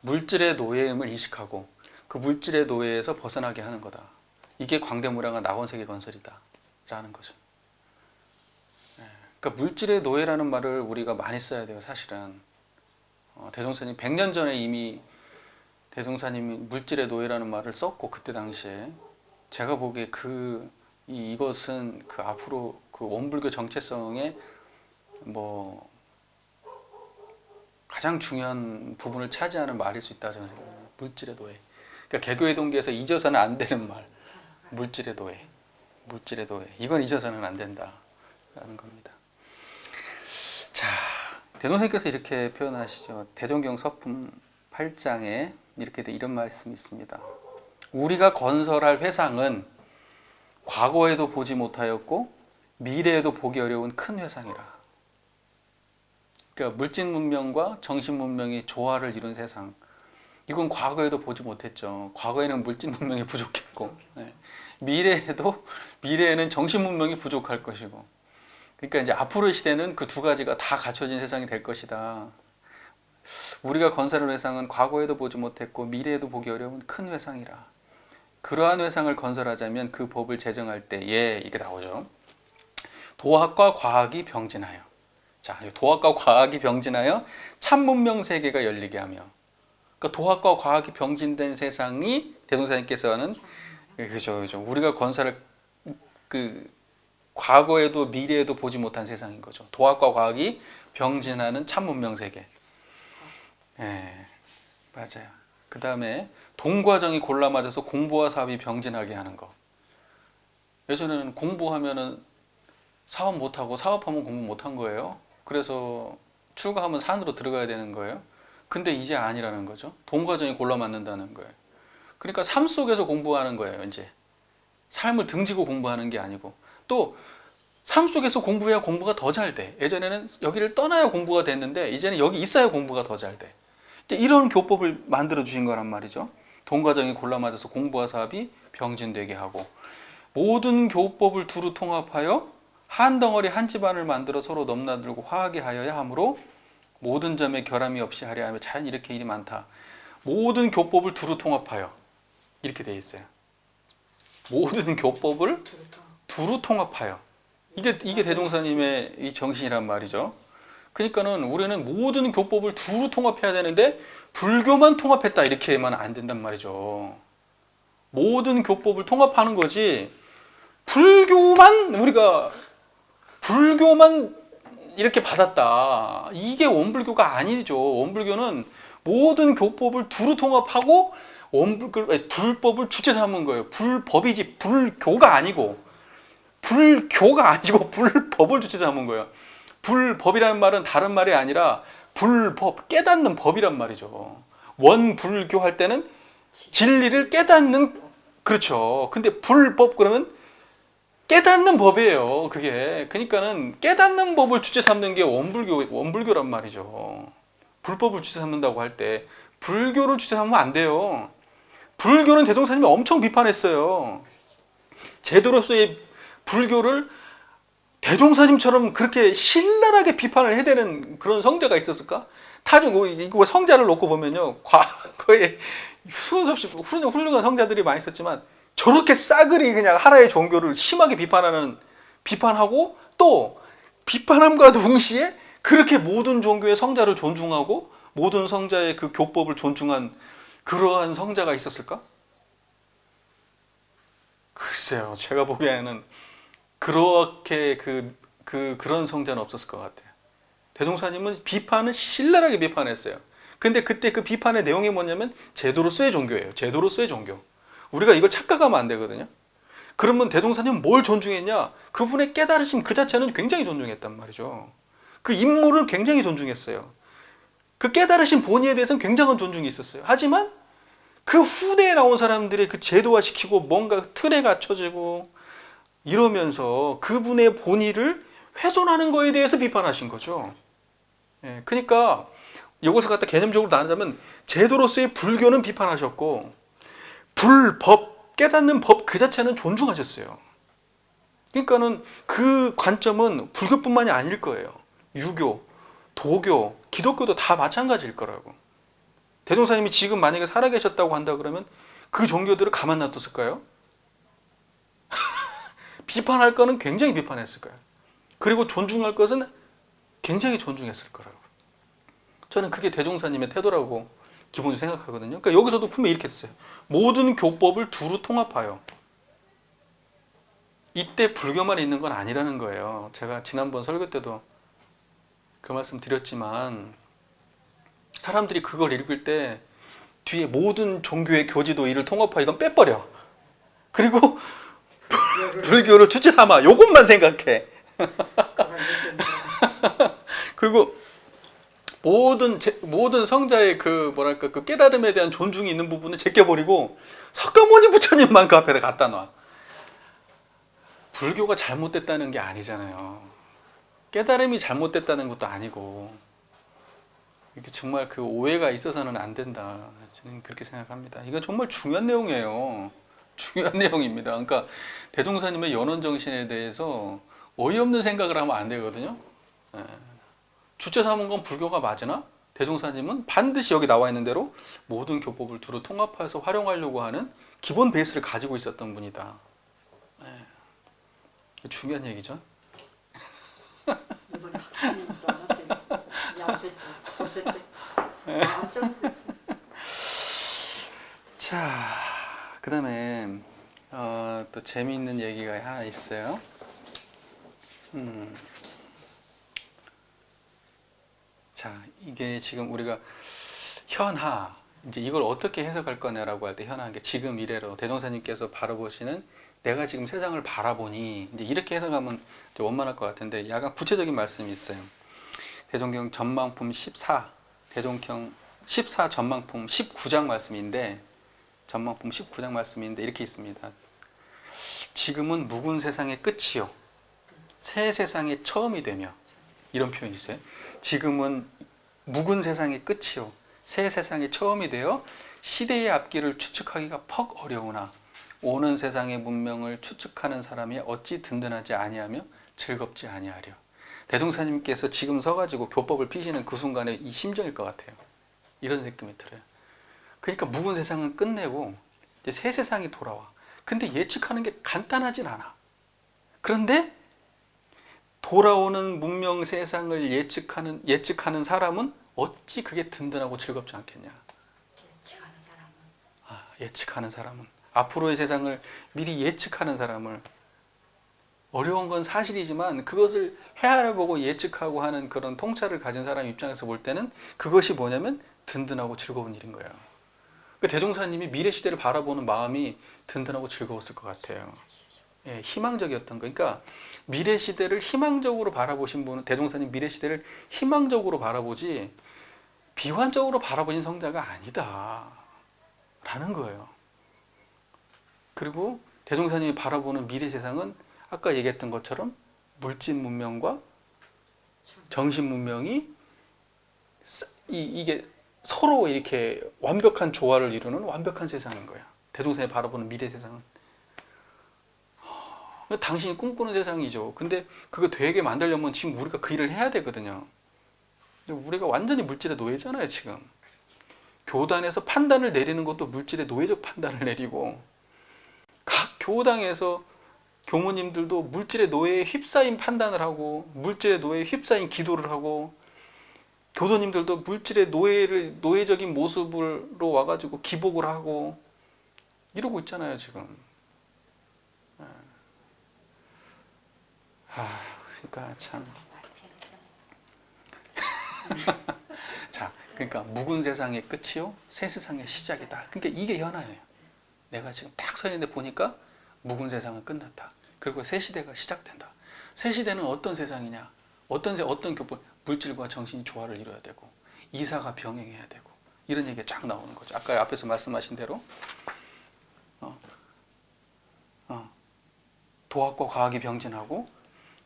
물질의 노예임을 인식하고 그 물질의 노예에서 벗어나게 하는 거다. 이게 광대무량한 낙원세계 건설이다 라는 거죠. 그러니까 물질의 노예라는 말을 우리가 많이 써야 돼요. 사실은 대종사님 100년 전에 이미 대종사님이 물질의 노예라는 말을 썼고 그때 당시에 제가 보기에 이것은 그 앞으로 그 원불교 정체성의 뭐 가장 중요한 부분을 차지하는 말일 수 있다 저는 생각합니다. 물질의 노예. 그러니까 개교의 동기에서 잊어서는 안 되는 말. 물질의 노예. 이건 잊어서는 안 된다라는 겁니다. 자, 대종사님께서 이렇게 표현하시죠. 대종경 서품 8장에 이런 말씀이 있습니다. 우리가 건설할 회상은 과거에도 보지 못하였고 미래에도 보기 어려운 큰 회상이라. 그러니까 물질 문명과 정신 문명이 조화를 이룬 세상. 이건 과거에도 보지 못했죠. 과거에는 물질 문명이 부족했고 미래에는 정신 문명이 부족할 것이고. 그러니까 이제 앞으로의 시대는 그 두 가지가 다 갖춰진 세상이 될 것이다. 우리가 건설한 회상은 과거에도 보지 못했고 미래에도 보기 어려운 큰 회상이라. 그러한 회상을 건설하자면 그 법을 제정할 때에 이게 나오죠. 도학과 과학이 병진하여. 자, 도학과 과학이 병진하여 참문명 세계가 열리게 하며. 그러니까 도학과 과학이 병진된 세상이 대동사님께서 하는 그죠. 우리가 건설할 그 과거에도 미래에도 보지 못한 세상인 거죠. 도학과 과학이 병진하는 참문명 세계. 예, 맞아요. 그 다음에 동과정이 골라맞아서 공부와 사업이 병진하게 하는 거. 예전에는 공부하면은 사업 못하고 사업하면 공부 못한 거예요. 그래서 출가하면 산으로 들어가야 되는 거예요. 근데 이제 아니라는 거죠. 동과정이 골라맞는다는 거예요. 그러니까 삶 속에서 공부하는 거예요. 이제 삶을 등지고 공부하는 게 아니고, 또 삶 속에서 공부해야 공부가 더 잘 돼. 예전에는 여기를 떠나야 공부가 됐는데 이제는 여기 있어야 공부가 더 잘 돼. 이런 교법을 만들어 주신 거란 말이죠. 동과정이 골라맞아서 공부와 사업이 병진되게 하고, 모든 교법을 두루 통합하여 한 덩어리 한 집안을 만들어 서로 넘나들고 화하게 하여야 하므로 모든 점에 결함이 없이 하려 하며. 잘 이렇게 일이 많다. 모든 교법을 두루 통합하여 이렇게 돼 있어요. 모든 교법을 두루 통합하여. 이게 대종사님의 이 정신이란 말이죠. 그러니까는 우리는 모든 교법을 두루 통합해야 되는데 불교만 통합했다 이렇게만 안 된단 말이죠. 모든 교법을 통합하는 거지, 불교만 이렇게 받았다, 이게 원불교가 아니죠. 원불교는 모든 교법을 두루 통합하고 불법을 주체 삼은 거예요. 불법이지 불교가 아니고 불법을 주체 삼은 거예요. 불법이라는 말은 다른 말이 아니라 불법, 깨닫는 법이란 말이죠. 원불교 할 때는 진리를 깨닫는, 그렇죠. 근데 불법 그러면 깨닫는 법이에요. 그게. 그러니까는 깨닫는 법을 주체 삼는 게 원불교란 말이죠. 불법을 주체 삼는다고 할 때 불교를 주체 삼으면 안 돼요. 불교는 대종사님이 엄청 비판했어요. 제도로서의 불교를 대종사님처럼 그렇게 신랄하게 비판을 해대는 그런 성자가 있었을까? 이거 성자를 놓고 보면요, 과거에 수없이 훌륭한 성자들이 많이 있었지만 저렇게 싸그리 그냥 하나의 종교를 심하게 비판하고, 또 비판함과 동시에 그렇게 모든 종교의 성자를 존중하고 모든 성자의 그 교법을 존중한 그러한 성자가 있었을까? 글쎄요, 제가 보기에는 그렇게 그런 성자는 없었을 것 같아요. 대종사님은 비판을 신랄하게 비판했어요. 근데 그때 그 비판의 내용이 뭐냐면 제도로서의 종교예요. 제도로서의 종교. 우리가 이걸 착각하면 안 되거든요. 그러면 대종사님은 뭘 존중했냐? 그분의 깨달으심 그 자체는 굉장히 존중했단 말이죠. 그 인물을 굉장히 존중했어요. 그 깨달으신 본의에 대해서는 굉장한 존중이 있었어요. 하지만 그 후대에 나온 사람들이 그 제도화시키고 뭔가 틀에 갇혀지고 이러면서 그분의 본의를 훼손하는 거에 대해서 비판하신 거죠. 예, 그러니까 이것을 갖다 개념적으로 나누자면 제도로서의 불교는 비판하셨고 불법, 깨닫는 법 그 자체는 존중하셨어요. 그러니까는 그 관점은 불교뿐만이 아닐 거예요. 유교, 도교, 기독교도 다 마찬가지일 거라고. 대종사님이 지금 만약에 살아계셨다고 한다 그러면 그 종교들을 가만 놔뒀을까요? 비판할 거는 굉장히 비판했을 거예요. 그리고 존중할 것은 굉장히 존중했을 거라고. 저는 그게 대종사님의 태도라고 기본적으로 생각하거든요. 그러니까 여기서도 분명히 이렇게 됐어요. 모든 교법을 두루 통합하여. 이때 불교만 있는 건 아니라는 거예요. 제가 지난번 설교 때도 그 말씀 드렸지만 사람들이 그걸 읽을 때 뒤에 모든 종교의 교지도 이를 통합하여 이건 빼버려. 그리고 불교를 주체 삼아. 요것만 생각해. 그리고 모든 성자의 그 깨달음에 대한 존중이 있는 부분을 제껴버리고 석가모니 부처님만 그 앞에다 갖다 놔. 불교가 잘못됐다는 게 아니잖아요. 깨달음이 잘못됐다는 것도 아니고, 이게 정말 그 오해가 있어서는 안 된다. 저는 그렇게 생각합니다. 이건 정말 중요한 내용이에요. 중요한 내용입니다. 그러니까 대종사님의 연원 정신에 대해서 어이없는 생각을 하면 안 되거든요. 주체 삼은 건 불교가 맞으나 대종사님은 반드시 여기 나와 있는 대로 모든 교법을 두루 통합해서 활용하려고 하는 기본 베이스를 가지고 있었던 분이다. 네. 중요한 얘기죠. 이번에 학생님도 안 왔어요. 야, 됐죠. 깜짝 놀랐어요. 자, 그 다음에 또 재미있는 얘기가 하나 있어요. 자, 이게 지금 우리가 현하, 이제 이걸 어떻게 해석할 거냐라고 할 때 현하한 게 지금 미래로 대종사님께서 바라보시는 내가 지금 세상을 바라보니 이제 이렇게 해석하면 이제 원만할 것 같은데 약간 구체적인 말씀이 있어요. 대종경 전망품 14, 대종경 14 전망품 19장 말씀인데 전망품 19장 말씀인데 이렇게 있습니다. 지금은 묵은 세상의 끝이요 새 세상의 처음이 되며 이런 표현이 있어요. 지금은 묵은 세상의 끝이요 새 세상의 처음이 되어 시대의 앞길을 추측하기가 퍽 어려우나 오는 세상의 문명을 추측하는 사람이 어찌 든든하지 아니하며 즐겁지 아니하려. 대종사님께서 지금 서가지고 교법을 피시는 그 순간에 이 심정일 것 같아요. 이런 느낌이 들어요. 그러니까 묵은 세상은 끝내고 이제 새 세상이 돌아와. 근데 예측하는 게 간단하진 않아. 그런데 돌아오는 문명 세상을 예측하는 사람은 어찌 그게 든든하고 즐겁지 않겠냐. 예측하는 사람은 앞으로의 세상을 미리 예측하는 사람을 어려운 건 사실이지만 그것을 헤아려보고 예측하고 하는 그런 통찰을 가진 사람 입장에서 볼 때는 그것이 뭐냐면 든든하고 즐거운 일인 거예요. 그러니까 대종사님이 미래 시대를 바라보는 마음이 든든하고 즐거웠을 것 같아요. 예, 희망적이었던 거. 그러니까 미래 시대를 희망적으로 바라보신 분은 대종사님 미래 시대를 희망적으로 바라보지 비관적으로 바라보신 성자가 아니다 라는 거예요. 그리고 대종사님이 바라보는 미래 세상은 아까 얘기했던 것처럼 물질 문명과 정신 문명이 이게 서로 이렇게 완벽한 조화를 이루는 완벽한 세상인 거야. 대종사님이 바라보는 미래 세상은 당신이 꿈꾸는 세상이죠. 근데 그거 되게 만들려면 지금 우리가 그 일을 해야 되거든요. 우리가 완전히 물질의 노예잖아요. 지금 교단에서 판단을 내리는 것도 물질의 노예적 판단을 내리고 각 교당에서 교무님들도 물질의 노예에 휩싸인 판단을 하고 물질의 노예에 휩싸인 기도를 하고 교도님들도 물질의 노예적인 모습으로 와가지고 기복을 하고 이러고 있잖아요. 지금. 그러니까 참. 자, 그러니까 묵은 세상의 끝이요 새 세상의 시작이다. 그러니까 이게 현아예요. 내가 지금 딱 서 있는데 보니까 묵은 세상은 끝났다. 그리고 새 시대가 시작된다. 새 시대는 어떤 세상이냐? 어떤 교법, 물질과 정신이 조화를 이뤄야 되고 이사가 병행해야 되고 이런 얘기가 쫙 나오는 거죠. 아까 앞에서 말씀하신 대로 도학과 과학이 병진하고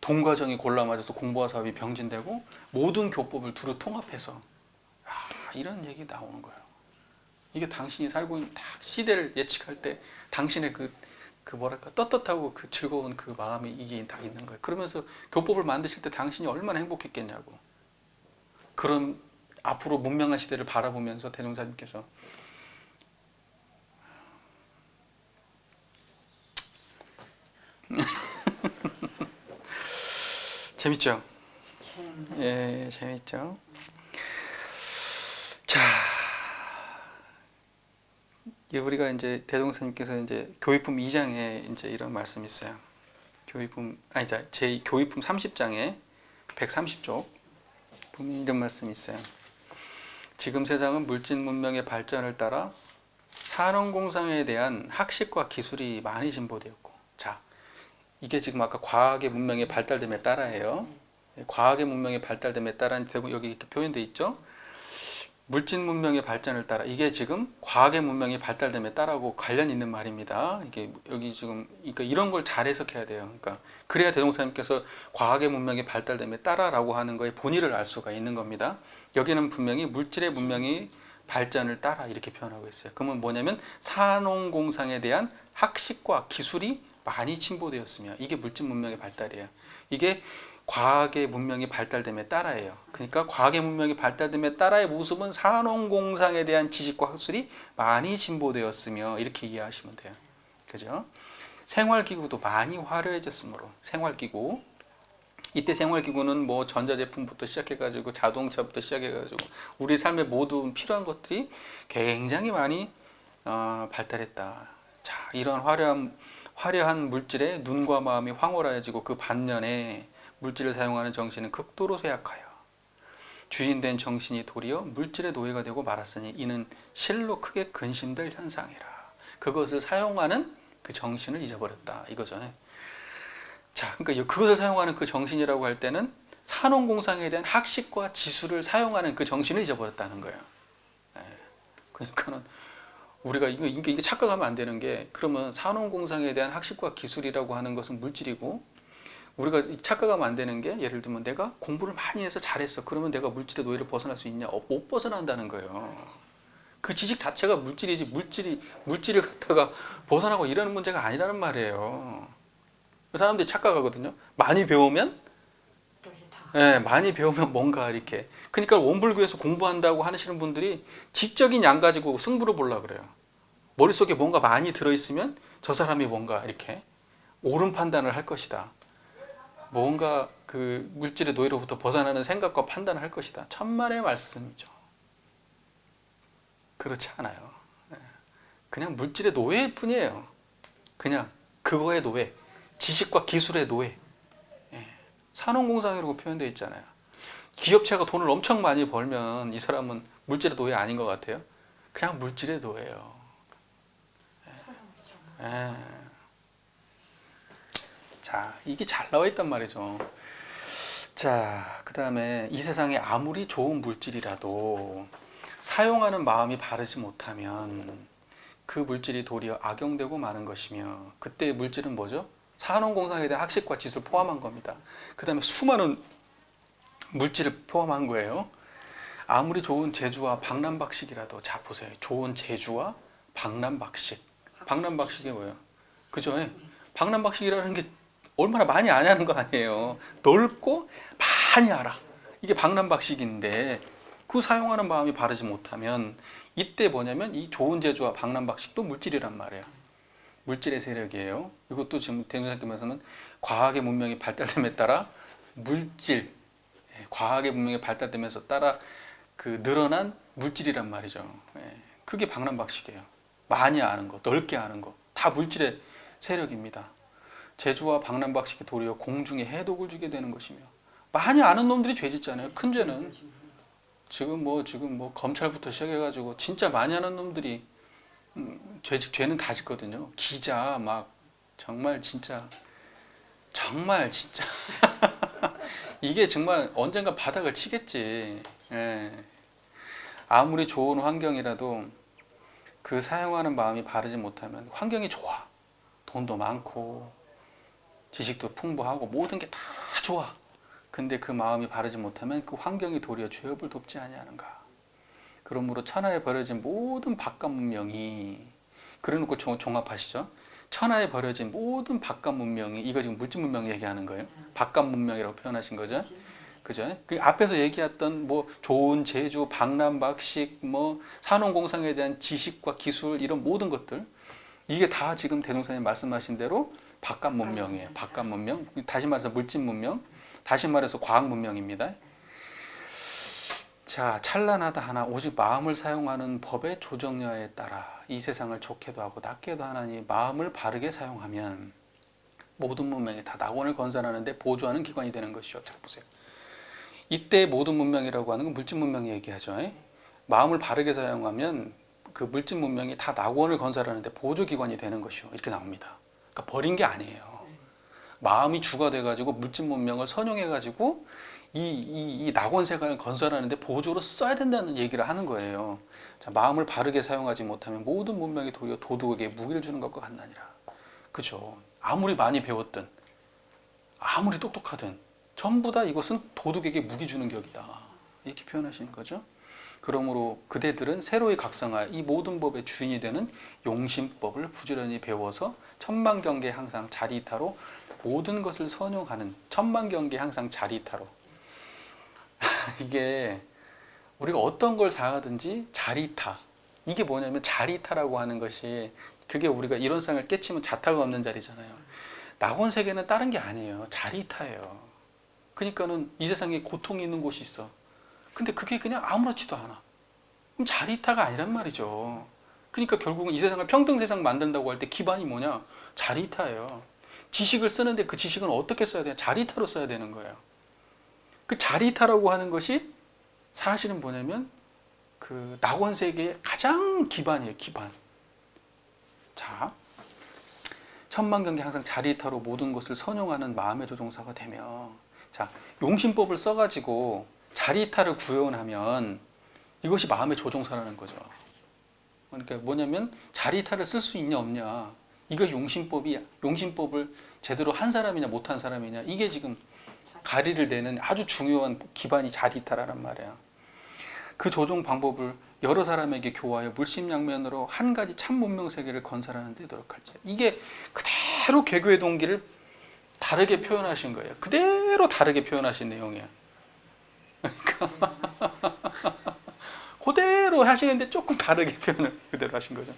동과정이 골라맞아서 공부와 사업이 병진되고 모든 교법을 두루 통합해서 이런 얘기 나오는 거예요. 이게 당신이 살고 있는 딱 시대를 예측할 때 당신의 그 뭐랄까 떳떳하고 그 즐거운 그 마음이 이게 다 있는 거예요. 그러면서 교법을 만드실 때 당신이 얼마나 행복했겠냐고. 그런 앞으로 문명한 시대를 바라보면서 대종사님께서 재밌죠? 예, 재밌죠? 자, 우리가 이제 대종사님께서 이제 교의품 2장에 이제 이런 말씀이 있어요. 제 교의품 30장에 130쪽 보면 이런 말씀이 있어요. 지금 세상은 물질 문명의 발전을 따라 산업공상에 대한 학식과 기술이 많이 진보되었고, 자, 이게 지금 아까 과학의 문명의 발달됨에 따라예요. 과학의 문명의 발달됨에 따라 여기 이렇게 표현되어 있죠. 물질 문명의 발전을 따라 이게 지금 과학의 문명이 발달됨에 따라고 관련 있는 말입니다. 이게 여기 지금 그러니까 이런 걸 잘 해석해야 돼요. 그러니까 그래야 대종사님께서 과학의 문명이 발달됨에 따라라고 하는 거에 본의를 알 수가 있는 겁니다. 여기는 분명히 물질의 문명이 발전을 따라 이렇게 표현하고 있어요. 그러면 뭐냐면 산업공상에 대한 학식과 기술이 많이 침보되었으며 이게 물질 문명의 발달이에요. 이게 과학의 문명이 발달됨에 따라예요. 그러니까 과학의 문명이 발달됨에 따라의 모습은 산업공상에 대한 지식과 학술이 많이 진보되었으며 이렇게 이해하시면 돼요. 그죠? 생활기구도 많이 화려해졌으므로 생활기구 이때 생활기구는 뭐 전자제품부터 시작해가지고 자동차부터 시작해가지고 우리 삶에 모두 필요한 것들이 굉장히 많이 발달했다. 자, 이런 화려한 물질에 눈과 마음이 황홀해지고 그 반면에 물질을 사용하는 정신은 극도로 쇠약하여 주인된 정신이 도리어 물질의 노예가 되고 말았으니 이는 실로 크게 근심될 현상이라. 그것을 사용하는 그 정신을 잊어버렸다 이거죠. 자, 그러니까 그것을 사용하는 그 정신이라고 할 때는 산업공상에 대한 학식과 지수를 사용하는 그 정신을 잊어버렸다는 거예요. 그러니까는 우리가 이게 착각하면 안 되는 게, 그러면 산업공상에 대한 학식과 기술이라고 하는 것은 물질이고, 우리가 착각하면 안 되는 게, 예를 들면 내가 공부를 많이 해서 잘했어. 그러면 내가 물질의 노예를 벗어날 수 있냐? 못 벗어난다는 거예요. 그 지식 자체가 물질이지 물질을 갖다가 벗어나고 이러는 문제가 아니라는 말이에요. 사람들이 착각하거든요. 많이 배우면 많이 배우면 뭔가 이렇게. 그러니까 원불교에서 공부한다고 하시는 분들이 지적인 양 가지고 승부를 보려고 그래요. 머릿속에 뭔가 많이 들어있으면 저 사람이 뭔가 이렇게 옳은 판단을 할 것이다. 뭔가 그 물질의 노예로부터 벗어나는 생각과 판단을 할 것이다. 천만의 말씀이죠. 그렇지 않아요. 그냥 물질의 노예일 뿐이에요. 그냥 그거의 노예. 지식과 기술의 노예. 산업공상이라고 표현되어 있잖아요. 기업체가 돈을 엄청 많이 벌면 이 사람은 물질의 노예 아닌 것 같아요? 그냥 물질의 노예예요. 자, 이게 잘 나와 있단 말이죠. 자, 그 다음에 이 세상에 아무리 좋은 물질이라도 사용하는 마음이 바르지 못하면 그 물질이 도리어 악용되고 마는 것이며, 그때의 물질은 뭐죠? 산업공상에 대한 학식과 지수를 포함한 겁니다. 그 다음에 수많은 물질을 포함한 거예요. 아무리 좋은 재주와 박람박식이라도, 자 보세요. 좋은 재주와 박람박식. 박람박식이 뭐예요? 그죠? 박람박식이라는 게 얼마나 많이 아냐는 거 아니에요. 넓고 많이 알아. 이게 박람박식인데, 그 사용하는 마음이 바르지 못하면 이때 뭐냐면 이 좋은 재주와 박람박식도 물질이란 말이에요. 물질의 세력이에요. 이것도 지금 대중사님께서는 과학의 문명이 발달됨에 따라 물질, 과학의 문명이 발달되면서 따라 그 늘어난 물질이란 말이죠. 그게 박람박식이에요. 많이 아는 거, 넓게 아는 거, 다 물질의 세력입니다. 재주와 박람박식이 도리어 공중에 해독을 주게 되는 것이며, 많이 아는 놈들이 죄 짓잖아요. 큰 죄는 지금 뭐 검찰부터 시작해가지고 진짜 많이 아는 놈들이 죄는 다 짓거든요. 기자 막 정말 진짜 이게 정말 언젠가 바닥을 치겠지. 아무리 좋은 환경이라도 그 사용하는 마음이 바르지 못하면, 환경이 좋아, 돈도 많고 지식도 풍부하고 모든 게 다 좋아. 근데 그 마음이 바르지 못하면 그 환경이 도리어 죄업을 돕지 아니하는가. 그러므로 천하에 버려진 모든 바깥 문명이, 그래놓고 종합하시죠. 천하에 버려진 모든 바깥 문명이, 이거 지금 물질 문명 얘기하는 거예요. 바깥 문명이라고 표현하신 거죠. 그죠? 그 앞에서 얘기했던 뭐 좋은 재주, 박람박식, 뭐 산업공상에 대한 지식과 기술, 이런 모든 것들, 이게 다 지금 대동사님 말씀하신 대로 바깥 문명이에요. 바깥 문명. 다시 말해서 물질 문명, 다시 말해서 과학 문명입니다. 자, 찬란하다 하나 오직 마음을 사용하는 법의 조정녀에 따라 이 세상을 좋게도 하고 나쁘게도 하나니 마음을 바르게 사용하면 모든 문명이 다 낙원을 건설하는데 보조하는 기관이 되는 것이요. 자 보세요. 이때 모든 문명이라고 하는 건 물질 문명 얘기하죠. 마음을 바르게 사용하면 그 물질 문명이 다 낙원을 건설하는데 보조 기관이 되는 것이요. 이렇게 나옵니다. 그러니까 버린 게 아니에요. 마음이 주가 돼가지고 물질 문명을 선용해가지고 이 낙원 세상을 건설하는데 보조로 써야 된다는 얘기를 하는 거예요. 자, 마음을 바르게 사용하지 못하면 모든 문명이 도리어 도둑에게 무기를 주는 것과 같나니라. 그죠? 아무리 많이 배웠든 아무리 똑똑하든 전부 다 이것은 도둑에게 무기 주는 격이다. 이렇게 표현하시는 거죠. 그러므로 그대들은 새로이 각성하여 이 모든 법의 주인이 되는 용심법을 부지런히 배워서 천만경계에 항상 자리이타로 모든 것을 선용하는 천만경계 항상 자리타로. 이게 우리가 어떤 걸 사하든지 자리타. 이게 뭐냐면 자리타라고 하는 것이 그게 우리가 이론상을 깨치면 자타가 없는 자리잖아요. 낙원 세계는 다른 게 아니에요. 자리타예요. 그러니까는 이 세상에 고통이 있는 곳이 있어. 근데 그게 그냥 아무렇지도 않아. 그럼 자리타가 아니란 말이죠. 그러니까 결국은 이 세상을 평등 세상 만든다고 할 때 기반이 뭐냐? 자리타예요. 지식을 쓰는데 그 지식은 어떻게 써야 돼요? 자리타로 써야 되는 거예요. 그 자리타라고 하는 것이 사실은 뭐냐면 그 낙원 세계의 가장 기반이에요. 기반. 자, 천만경계 항상 자리타로 모든 것을 선용하는 마음의 조종사가 되며, 자, 용신법을 써가지고 자리타를 구현하면 이것이 마음의 조종사라는 거죠. 그러니까 뭐냐면 자리타를 쓸 수 있냐 없냐, 이거 용신법을 제대로 한 사람이냐 못한 사람이냐, 이게 지금 가리를 내는 아주 중요한 기반이 자리타라는 말이야. 그 조종 방법을 여러 사람에게 교화하여 물심양면으로 한 가지 참 문명 세계를 건설하는 데 노력할지. 이게 그대로 개교의 동기를 다르게 표현하신 거예요. 그대로 다르게 표현하신 내용이야. 그러니까 그대로 하시는데 조금 다르게 표현을 그대로 하신 거죠.